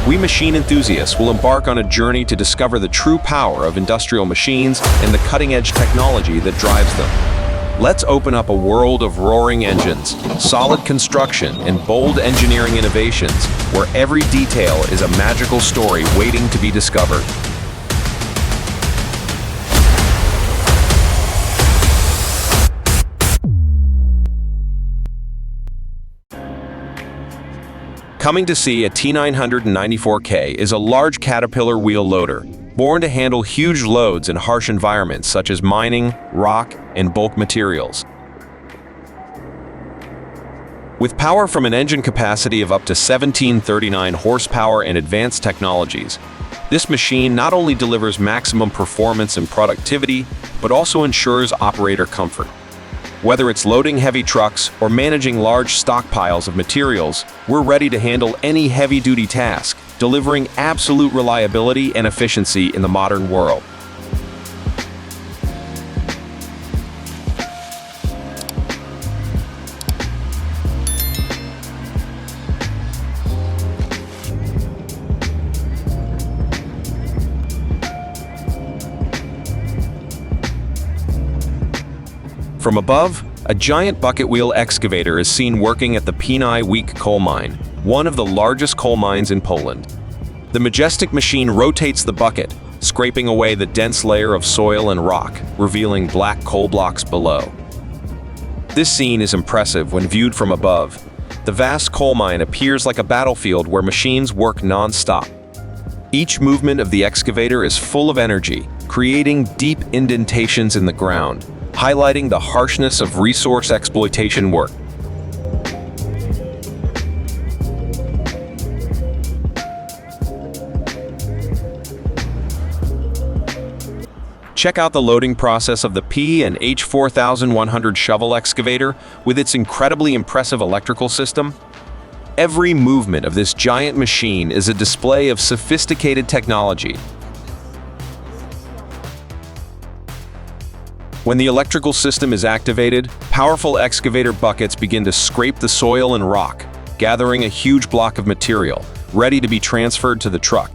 we machine enthusiasts will embark on a journey to discover the true power of industrial machines and the cutting-edge technology that drives them. Let's open up a world of roaring engines, solid construction, and bold engineering innovations, where every detail is a magical story waiting to be discovered. Coming to see a T994K is a large Caterpillar wheel loader, born to handle huge loads in harsh environments such as mining, rock, and bulk materials. With power from an engine capacity of up to 1739 horsepower and advanced technologies, this machine not only delivers maximum performance and productivity, but also ensures operator comfort. Whether it's loading heavy trucks or managing large stockpiles of materials, we're ready to handle any heavy-duty task, delivering absolute reliability and efficiency in the modern world. From above, a giant bucket wheel excavator is seen working at the Pini Week coal mine, one of the largest coal mines in Poland. The majestic machine rotates the bucket, scraping away the dense layer of soil and rock, revealing black coal blocks below. This scene is impressive when viewed from above. The vast coal mine appears like a battlefield where machines work non-stop. Each movement of the excavator is full of energy, creating deep indentations in the ground, highlighting the harshness of resource exploitation work. Check out the loading process of the P and H4100 shovel excavator with its incredibly impressive electrical system. Every movement of this giant machine is a display of sophisticated technology. When the electrical system is activated, powerful excavator buckets begin to scrape the soil and rock, gathering a huge block of material, ready to be transferred to the truck.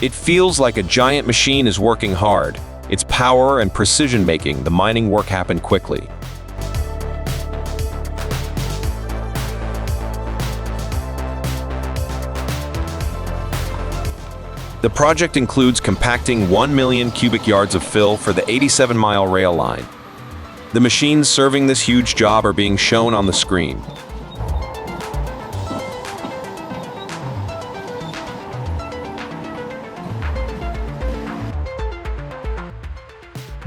It feels like a giant machine is working hard. Its power and precision making the mining work happen quickly. The project includes compacting 1 million cubic yards of fill for the 87-mile rail line. The machines serving this huge job are being shown on the screen.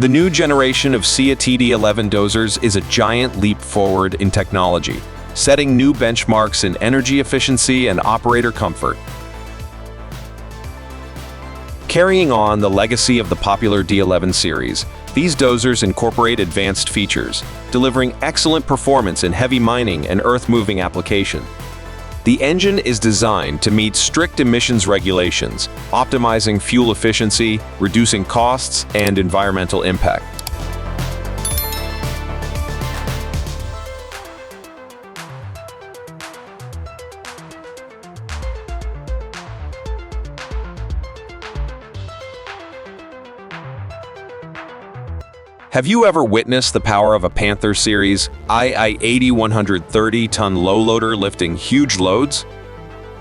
The new generation of TD11 dozers is a giant leap forward in technology, setting new benchmarks in energy efficiency and operator comfort. Carrying on the legacy of the popular D11 series, these dozers incorporate advanced features, delivering excellent performance in heavy mining and earth-moving application. The engine is designed to meet strict emissions regulations, optimizing fuel efficiency, reducing costs, and environmental impact. Have you ever witnessed the power of a Panther Series II 130-ton low loader lifting huge loads?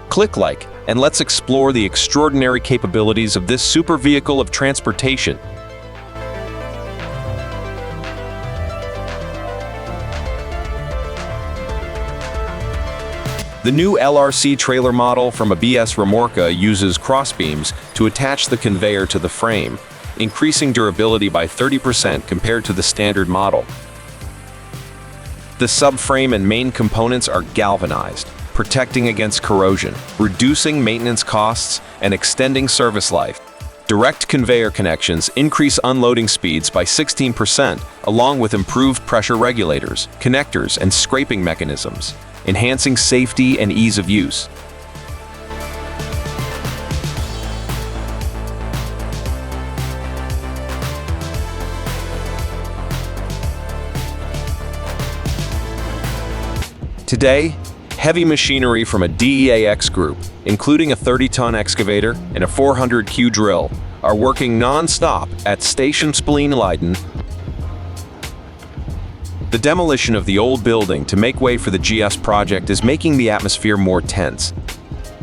Click like, and let's explore the extraordinary capabilities of this super vehicle of transportation. The new LRC trailer model from a BS Remorca uses crossbeams to attach the conveyor to the frame, increasing durability by 30% compared to the standard model. The subframe and main components are galvanized, protecting against corrosion, reducing maintenance costs, and extending service life. Direct conveyor connections increase unloading speeds by 16%, along with improved pressure regulators, connectors, and scraping mechanisms, enhancing safety and ease of use. Today, Heavy machinery from a DEAX group, including a 30-ton excavator and a 400Q drill, are working non-stop at Station Spleen Leiden. The demolition of the old building to make way for the GS project is making the atmosphere more tense.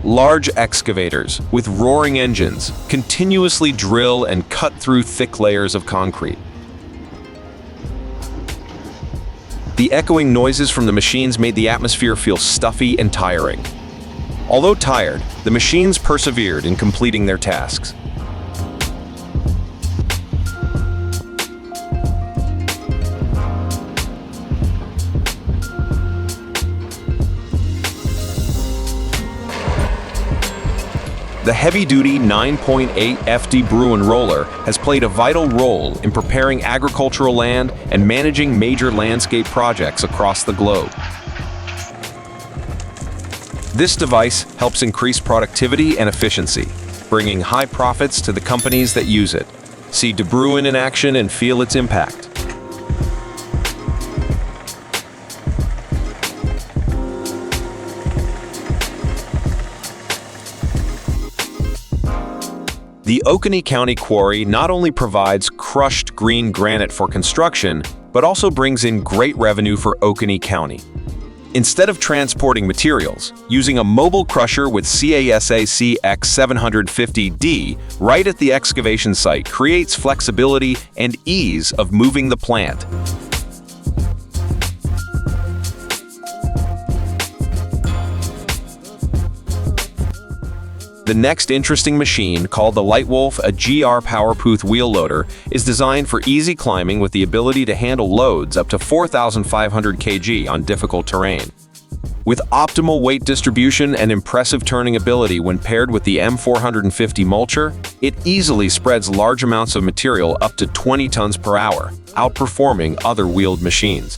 Large excavators with roaring engines continuously drill and cut through thick layers of concrete. The echoing noises from the machines made the atmosphere feel stuffy and tiring. Although tired, the machines persevered in completing their tasks. The heavy-duty 9.8 FD Bruin roller has played a vital role in preparing agricultural land and managing major landscape projects across the globe. This device helps increase productivity and efficiency, bringing high profits to the companies that use it. See De Bruin in action and feel its impact. The Oconee County Quarry not only provides crushed green granite for construction, but also brings in great revenue for Oconee County. Instead of transporting materials, using a mobile crusher with CASA CX750D right at the excavation site creates flexibility and ease of moving the plant. The next interesting machine, called the Lightwolf, a GR Powerpooth wheel loader, is designed for easy climbing with the ability to handle loads up to 4,500 kg on difficult terrain. With optimal weight distribution and impressive turning ability when paired with the M450 mulcher, it easily spreads large amounts of material up to 20 tons per hour, outperforming other wheeled machines.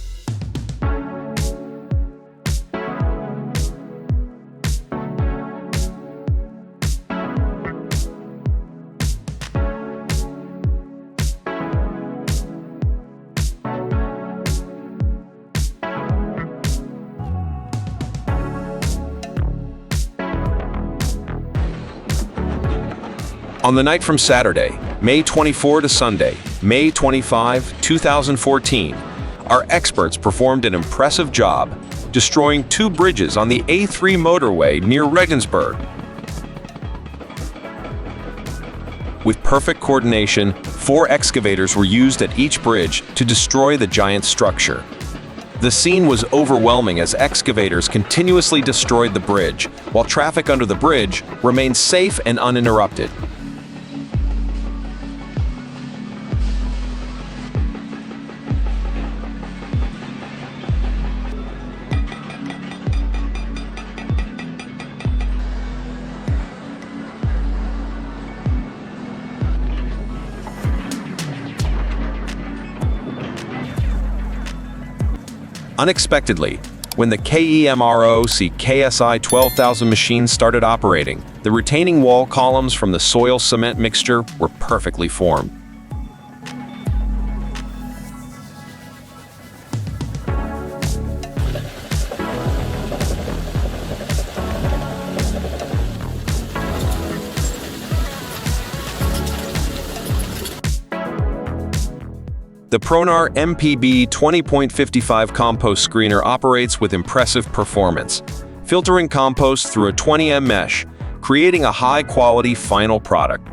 On the night from Saturday, May 24 to Sunday, May 25, 2014, our experts performed an impressive job, destroying 2 bridges on the A3 motorway near Regensburg. With perfect coordination, 4 excavators were used at each bridge to destroy the giant structure. The scene was overwhelming as excavators continuously destroyed the bridge, while traffic under the bridge remained safe and uninterrupted. Unexpectedly, when the KEMROC KSI 12,000 machine started operating, the retaining wall columns from the soil-cement mixture were perfectly formed. The Pronar MPB 20.55 compost screener operates with impressive performance, filtering compost through a 20M mesh, creating a high-quality final product.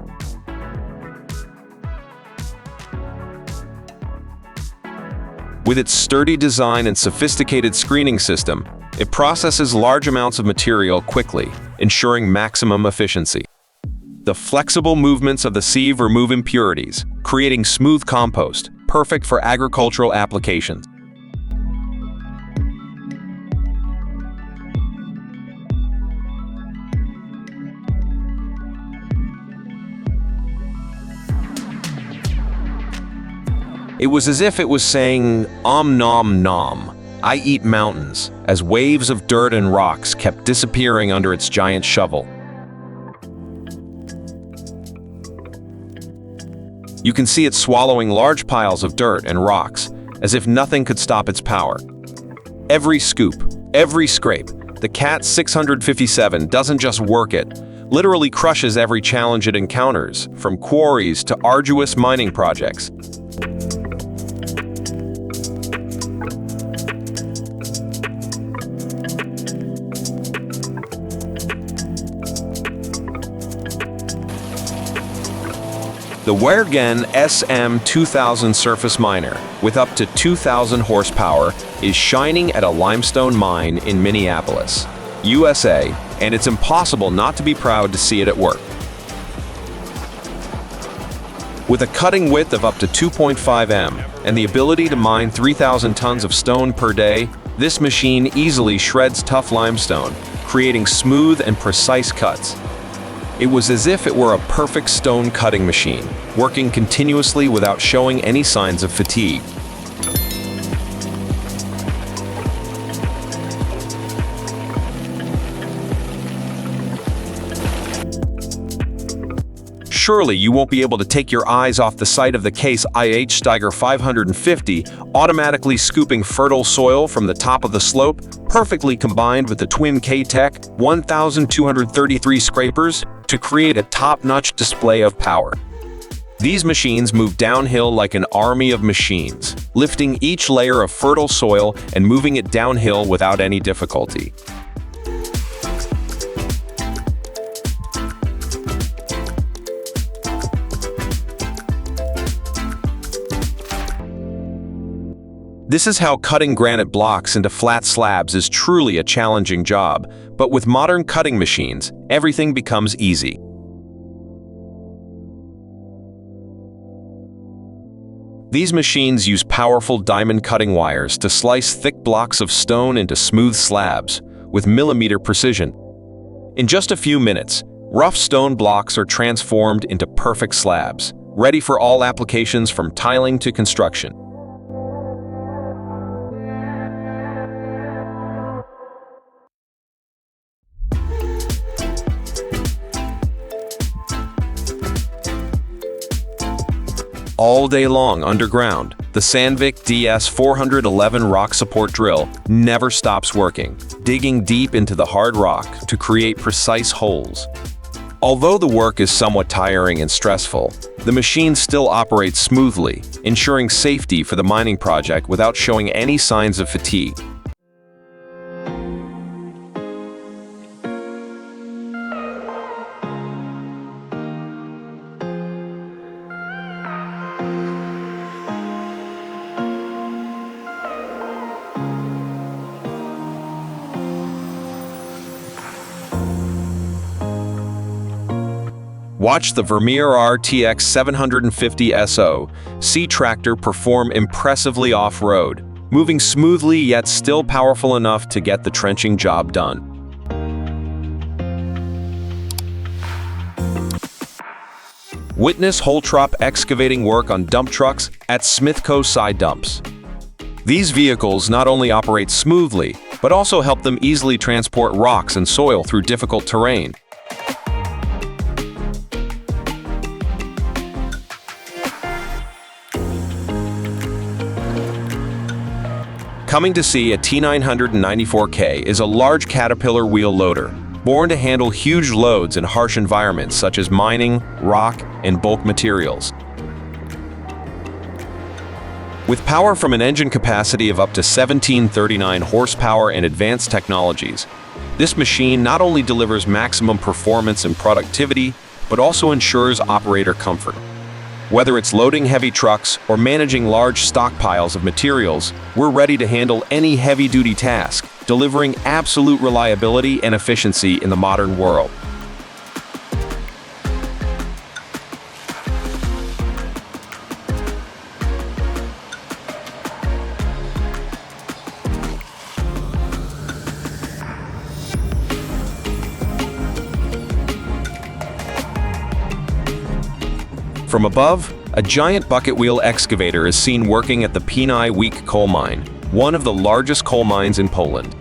With its sturdy design and sophisticated screening system, it processes large amounts of material quickly, ensuring maximum efficiency. The flexible movements of the sieve remove impurities, creating smooth compost, perfect for agricultural applications. It was as if it was saying, "Om nom nom, I eat mountains," as waves of dirt and rocks kept disappearing under its giant shovel. You can see it swallowing large piles of dirt and rocks, as if nothing could stop its power. Every scoop, every scrape, the CAT 657 doesn't just work, it literally crushes every challenge it encounters, from quarries to arduous mining projects. The Wergen SM2000 surface miner, with up to 2,000 horsepower, is shining at a limestone mine in Minneapolis, USA, and it's impossible not to be proud to see it at work. With a cutting width of up to 2.5 m and the ability to mine 3,000 tons of stone per day, this machine easily shreds tough limestone, creating smooth and precise cuts. It was as if it were a perfect stone cutting machine, working continuously without showing any signs of fatigue. Surely you won't be able to take your eyes off the sight of the Case IH Steiger 550, automatically scooping fertile soil from the top of the slope, perfectly combined with the twin K-Tech 1233 scrapers to create a top-notch display of power. These machines move downhill like an army of machines, lifting each layer of fertile soil and moving it downhill without any difficulty. This is how cutting granite blocks into flat slabs is truly a challenging job, but with modern cutting machines, everything becomes easy. These machines use powerful diamond cutting wires to slice thick blocks of stone into smooth slabs with millimeter precision. In just a few minutes, rough stone blocks are transformed into perfect slabs, ready for all applications from tiling to construction. All day long underground, the Sandvik DS411 rock support drill never stops working, digging deep into the hard rock to create precise holes. Although the work is somewhat tiring and stressful, the machine still operates smoothly, ensuring safety for the mining project without showing any signs of fatigue. Watch the Vermeer RTX 750 SO C-Tractor perform impressively off-road, moving smoothly yet still powerful enough to get the trenching job done. Witness Holtrop excavating work on dump trucks at Smithco side dumps. These vehicles not only operate smoothly, but also help them easily transport rocks and soil through difficult terrain. Coming to see a T994K is a large Caterpillar wheel loader, born to handle huge loads in harsh environments such as mining, rock, and bulk materials. With power from an engine capacity of up to 1739 horsepower and advanced technologies, this machine not only delivers maximum performance and productivity, but also ensures operator comfort. Whether it's loading heavy trucks or managing large stockpiles of materials, we're ready to handle any heavy-duty task, delivering absolute reliability and efficiency in the modern world. From above, a giant bucket wheel excavator is seen working at the Pini Week coal mine, one of the largest coal mines in Poland.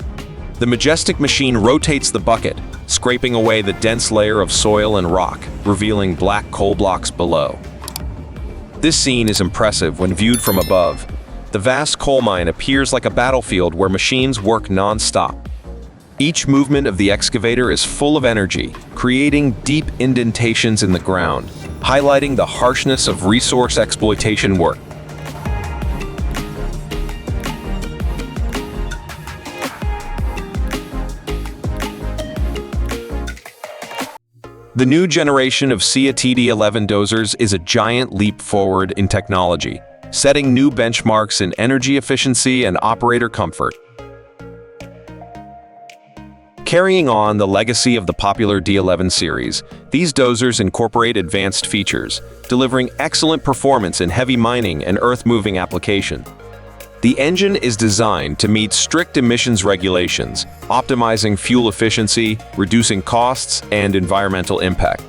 The majestic machine rotates the bucket, scraping away the dense layer of soil and rock, revealing black coal blocks below. This scene is impressive when viewed from above. The vast coal mine appears like a battlefield where machines work non-stop. Each movement of the excavator is full of energy, creating deep indentations in the ground, highlighting the harshness of resource exploitation work. The new generation of TD11 dozers is a giant leap forward in technology, setting new benchmarks in energy efficiency and operator comfort. Carrying on the legacy of the popular D11 series, these dozers incorporate advanced features, delivering excellent performance in heavy mining and earth-moving application. The engine is designed to meet strict emissions regulations, optimizing fuel efficiency, reducing costs, and environmental impact.